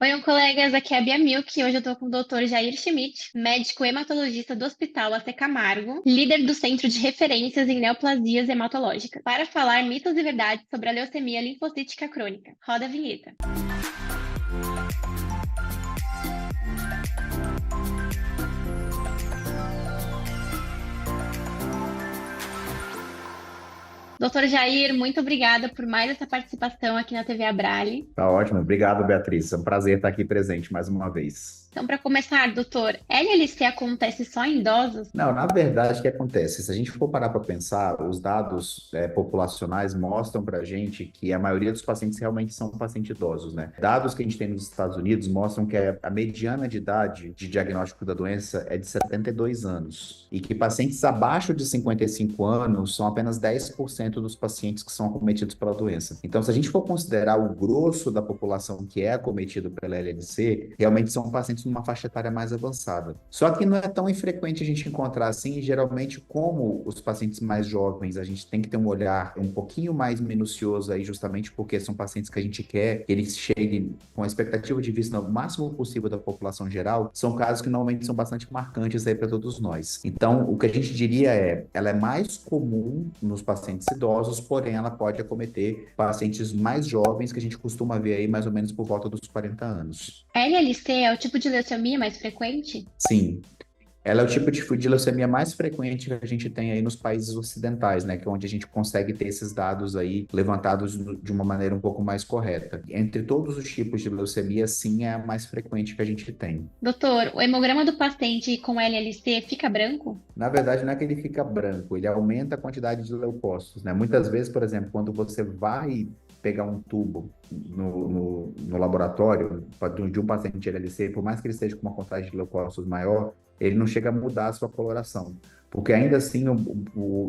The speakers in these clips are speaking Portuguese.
Oi, colegas, aqui é a Bia Milk e hoje eu tô com o Dr. Jair Schmidt, médico hematologista do Hospital AC Camargo, líder do Centro de Referências em Neoplasias Hematológicas, para falar mitos e verdades sobre a leucemia linfocítica crônica. Roda a vinheta. Doutor Jair, muito obrigada por mais essa participação aqui na TV Abrale. Tá ótimo, obrigado, Beatriz. É um prazer estar aqui presente mais uma vez. Então, para começar, doutor, LLC acontece só em idosos? Não, na verdade, o que acontece? Se a gente for parar para pensar, os dados populacionais mostram para a gente que a maioria dos pacientes realmente são pacientes idosos, né? Dados que a gente tem nos Estados Unidos mostram que a mediana de idade de diagnóstico da doença é de 72 anos e que pacientes abaixo de 55 anos são apenas 10% dos pacientes que são acometidos pela doença. Então, se a gente for considerar o grosso da população que é acometido pela LLC, realmente são pacientes numa faixa etária mais avançada. Só que não é tão infrequente a gente encontrar assim, e geralmente, como os pacientes mais jovens, a gente tem que ter um olhar um pouquinho mais minucioso aí, justamente porque são pacientes que a gente quer que eles cheguem com a expectativa de vista o máximo possível da população geral, são casos que normalmente são bastante marcantes aí para todos nós. Então, o que a gente diria é, ela é mais comum nos pacientes idosos, porém ela pode acometer pacientes mais jovens que a gente costuma ver aí mais ou menos por volta dos 40 anos. A LLC é o tipo de leucemia mais frequente? Sim, ela é o tipo de leucemia mais frequente que a gente tem aí nos países ocidentais, né? Que é onde a gente consegue ter esses dados aí levantados de uma maneira um pouco mais correta. Entre todos os tipos de leucemia, sim, é a mais frequente que a gente tem. Doutor, o hemograma do paciente com LLC fica branco? Na verdade, não é que ele fica branco, ele aumenta a quantidade de leucócitos, né? Muitas vezes, por exemplo, quando você vai pegar um tubo no laboratório de um paciente LLC, por mais que ele esteja com uma contagem de leucócitos maior, ele não chega a mudar a sua coloração. Porque ainda assim,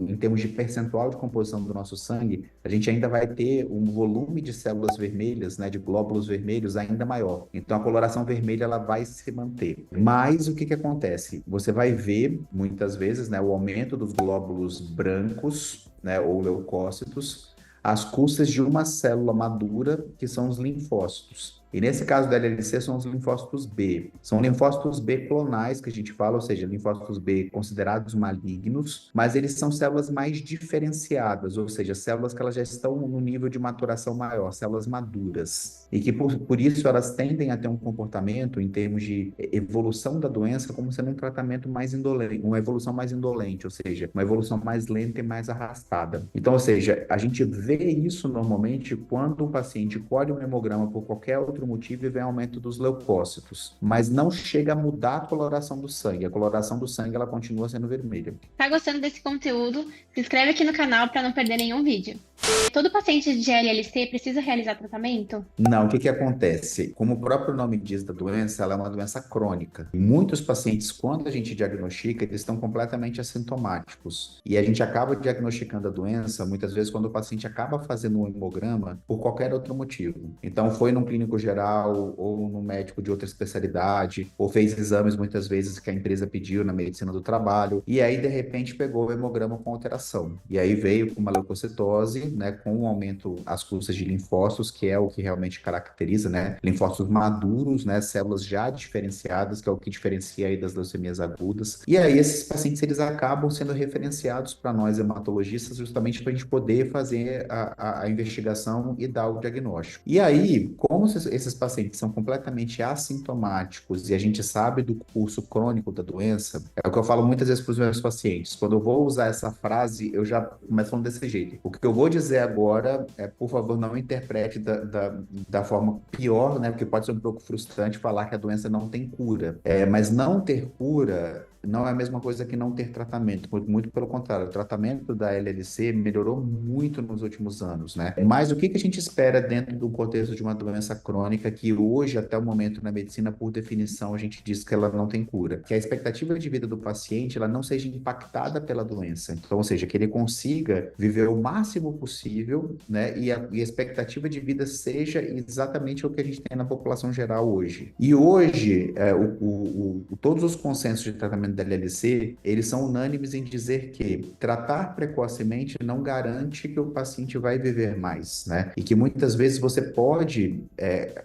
em termos de percentual de composição do nosso sangue, a gente ainda vai ter um volume de células vermelhas, né, de glóbulos vermelhos ainda maior. Então, a coloração vermelha ela vai se manter. Mas o que que acontece? Você vai ver, muitas vezes, né, o aumento dos glóbulos brancos, né, ou leucócitos, às custas de uma célula madura, que são os linfócitos. E nesse caso da LLC são os linfócitos B. São linfócitos B clonais que a gente fala, ou seja, linfócitos B considerados malignos, mas eles são células mais diferenciadas, ou seja, células que elas já estão no nível de maturação maior, células maduras. E que por isso elas tendem a ter um comportamento em termos de evolução da doença como sendo um tratamento mais indolente, uma evolução mais indolente, ou seja, uma evolução mais lenta e mais arrastada. Então, ou seja, a gente vê isso normalmente quando o paciente colhe um hemograma por qualquer outro motivo e vem aumento dos leucócitos, mas não chega a mudar a coloração do sangue. A coloração do sangue ela continua sendo vermelha. Tá gostando desse conteúdo? Se inscreve aqui no canal para não perder nenhum vídeo. Todo paciente de LLC precisa realizar tratamento? Não, o que que acontece? Como o próprio nome diz da doença, ela é uma doença crônica. E muitos pacientes, quando a gente diagnostica, eles estão completamente assintomáticos. E a gente acaba diagnosticando a doença, muitas vezes, quando o paciente acaba fazendo um hemograma por qualquer outro motivo. Então, foi num clínico geral, ou num médico de outra especialidade, ou fez exames, muitas vezes, que a empresa pediu na medicina do trabalho. E aí, de repente, pegou o hemograma com alteração. E aí veio com uma leucocitose, né, com um aumento às custas de linfócitos, que é o que realmente caracteriza, né, linfócitos maduros, né, células já diferenciadas, que é o que diferencia aí das leucemias agudas. E aí esses pacientes, eles acabam sendo referenciados para nós hematologistas, justamente para a gente poder fazer a investigação e dar o diagnóstico. E aí, como esses pacientes são completamente assintomáticos e a gente sabe do curso crônico da doença, é o que eu falo muitas vezes para os meus pacientes. Quando eu vou usar essa frase, eu já começo falando desse jeito. O que eu vou dizer agora é, por favor, não interprete da forma pior, né? Porque pode ser um pouco frustrante falar que a doença não tem cura. Mas não ter cura não é a mesma coisa que não ter tratamento, muito pelo contrário, o tratamento da LLC melhorou muito nos últimos anos, né? Mas o que que a gente espera dentro do contexto de uma doença crônica que hoje, até o momento na medicina, por definição, a gente diz que ela não tem cura? Que a expectativa de vida do paciente, ela não seja impactada pela doença. Então, ou seja, que ele consiga viver o máximo possível, né? E a expectativa de vida seja exatamente o que a gente tem na população geral hoje. E hoje, todos os consensos de tratamento da LLC, eles são unânimes em dizer que tratar precocemente não garante que o paciente vai viver mais, né? E que muitas vezes você pode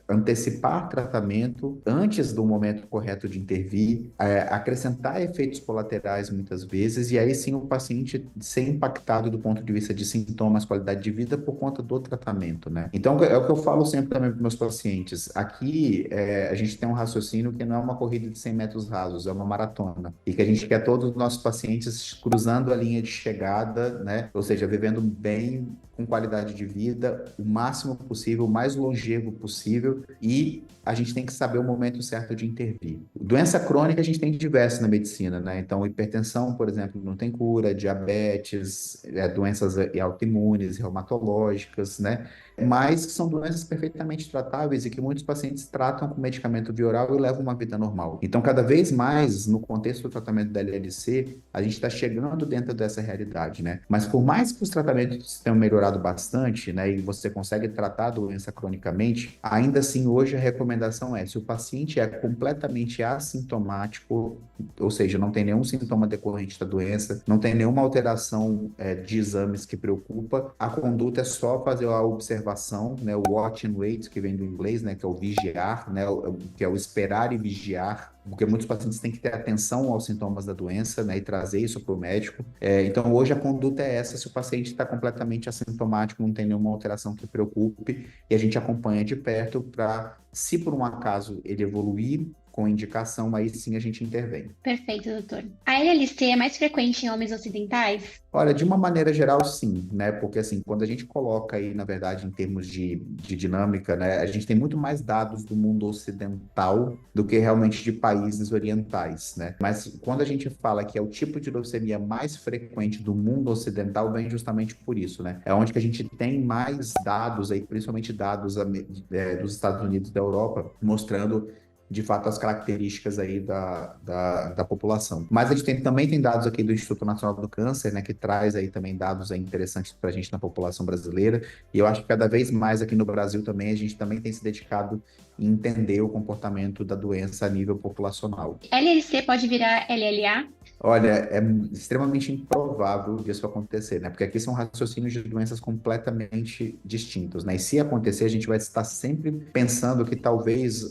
antecipar tratamento antes do momento correto de intervir, acrescentar efeitos colaterais muitas vezes, e aí sim o paciente ser impactado do ponto de vista de sintomas, qualidade de vida por conta do tratamento, né? Então é o que eu falo sempre também para meus pacientes. Aqui a gente tem um raciocínio que não é uma corrida de 100 metros rasos, é uma maratona, e que a gente quer todos os nossos pacientes cruzando a linha de chegada, né? Ou seja, vivendo bem, com qualidade de vida, o máximo possível, o mais longevo possível, e a gente tem que saber o momento certo de intervir. Doença crônica a gente tem diversas na medicina, né? Então, hipertensão, por exemplo, não tem cura, diabetes, doenças autoimunes, reumatológicas, né? Mas são doenças perfeitamente tratáveis e que muitos pacientes tratam com medicamento via oral e levam uma vida normal. Então, cada vez mais, no contexto do tratamento da LLC, a gente está chegando dentro dessa realidade, né? Mas por mais que os tratamentos tenham melhorado bastante, né, e você consegue tratar a doença cronicamente, ainda assim, hoje a recomendação é, se o paciente é completamente assintomático, ou seja, não tem nenhum sintoma decorrente da doença, não tem nenhuma alteração de exames que preocupa, a conduta é só fazer a observação, né, o watch and wait, que vem do inglês, né, que é o vigiar, né, que é o esperar e vigiar, porque muitos pacientes têm que ter atenção aos sintomas da doença, né, e trazer isso para o médico. Então, hoje a conduta é essa, se o paciente está completamente assintomático, não tem nenhuma alteração que preocupe, e a gente acompanha de perto para, se por um acaso ele evoluir com indicação, aí sim a gente intervém. Perfeito, doutor. A LLC é mais frequente em homens ocidentais? Olha, de uma maneira geral, sim, né? Porque, assim, quando a gente coloca aí, na verdade, em termos de dinâmica, né? A gente tem muito mais dados do mundo ocidental do que realmente de países orientais, né? Mas quando a gente fala que é o tipo de leucemia mais frequente do mundo ocidental, vem justamente por isso, né? É onde que a gente tem mais dados aí, principalmente dados dos Estados Unidos e da Europa, mostrando de fato as características aí da população. Mas a gente também tem dados aqui do Instituto Nacional do Câncer, né, que traz aí também dados aí interessantes para a gente na população brasileira, e eu acho que cada vez mais aqui no Brasil também, a gente também tem se dedicado em entender o comportamento da doença a nível populacional. LLC pode virar LLA? Olha, é extremamente improvável disso acontecer, né? Porque aqui são raciocínios de doenças completamente distintos, né? E se acontecer, a gente vai estar sempre pensando que talvez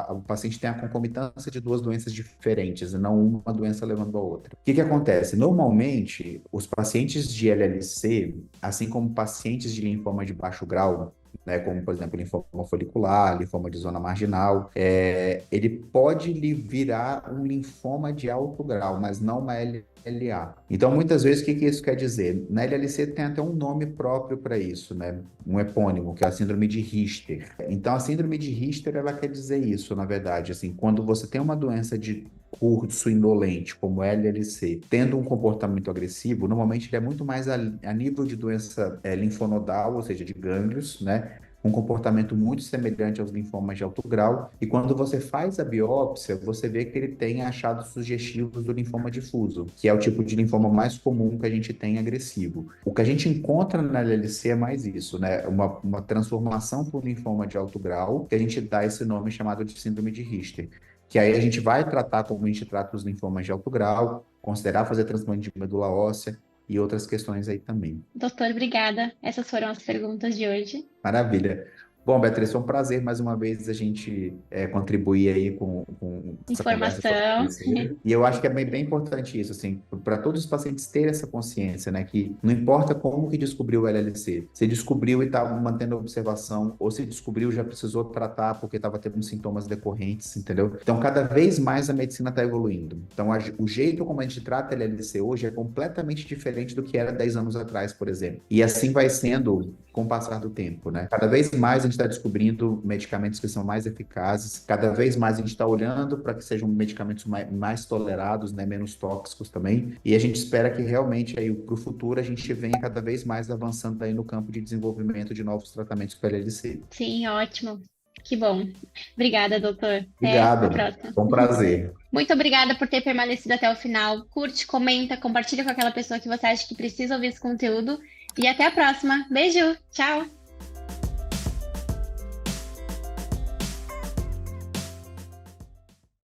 o paciente tenha a concomitância de duas doenças diferentes, e não uma doença levando a outra. O que que acontece? Normalmente, os pacientes de LLC, assim como pacientes de linfoma de baixo grau, né, como, por exemplo, linfoma folicular, linfoma de zona marginal, ele pode virar um linfoma de alto grau, mas não uma LLA. Então, muitas vezes, o que isso quer dizer? Na LLC tem até um nome próprio para isso, né? Um epônimo, que é a síndrome de Richter. Então, a síndrome de Richter, ela quer dizer isso, na verdade, assim, quando você tem uma doença de curso indolente, como LLC, tendo um comportamento agressivo, normalmente ele é muito mais a nível de doença linfonodal, ou seja, de gânglios, né? Um comportamento muito semelhante aos linfomas de alto grau, e quando você faz a biópsia, você vê que ele tem achados sugestivos do linfoma difuso, que é o tipo de linfoma mais comum que a gente tem agressivo. O que a gente encontra na LLC é mais isso, né? Uma transformação para o linfoma de alto grau, que a gente dá esse nome chamado de síndrome de Richter, que aí a gente vai tratar como a gente trata os linfomas de alto grau, considerar fazer transplante de medula óssea e outras questões aí também. Doutor, obrigada. Essas foram as perguntas de hoje. Maravilha. Bom, Beatriz, foi um prazer mais uma vez a gente contribuir aí com essa conversa sobre Informação. câncer. E eu acho que é bem importante isso, assim, para todos os pacientes terem essa consciência, né? Que não importa como que descobriu o LLC, se descobriu e está mantendo a observação, ou se descobriu já precisou tratar porque estava tendo sintomas decorrentes, entendeu? Então, cada vez mais a medicina está evoluindo. Então, o jeito como a gente trata a LLC hoje é completamente diferente do que era 10 anos atrás, por exemplo. E assim vai sendo com o passar do tempo, né? Cada vez mais a gente está descobrindo medicamentos que são mais eficazes, cada vez mais a gente está olhando para que sejam medicamentos mais tolerados, né? Menos tóxicos também, e a gente espera que realmente aí para o futuro a gente venha cada vez mais avançando aí no campo de desenvolvimento de novos tratamentos para LLC. Sim, ótimo. Que bom. Obrigada, doutor. Obrigado. Até a próxima. Foi um prazer. Muito obrigada por ter permanecido até o final. Curte, comenta, compartilha com aquela pessoa que você acha que precisa ouvir esse conteúdo. E até a próxima. Beijo. Tchau.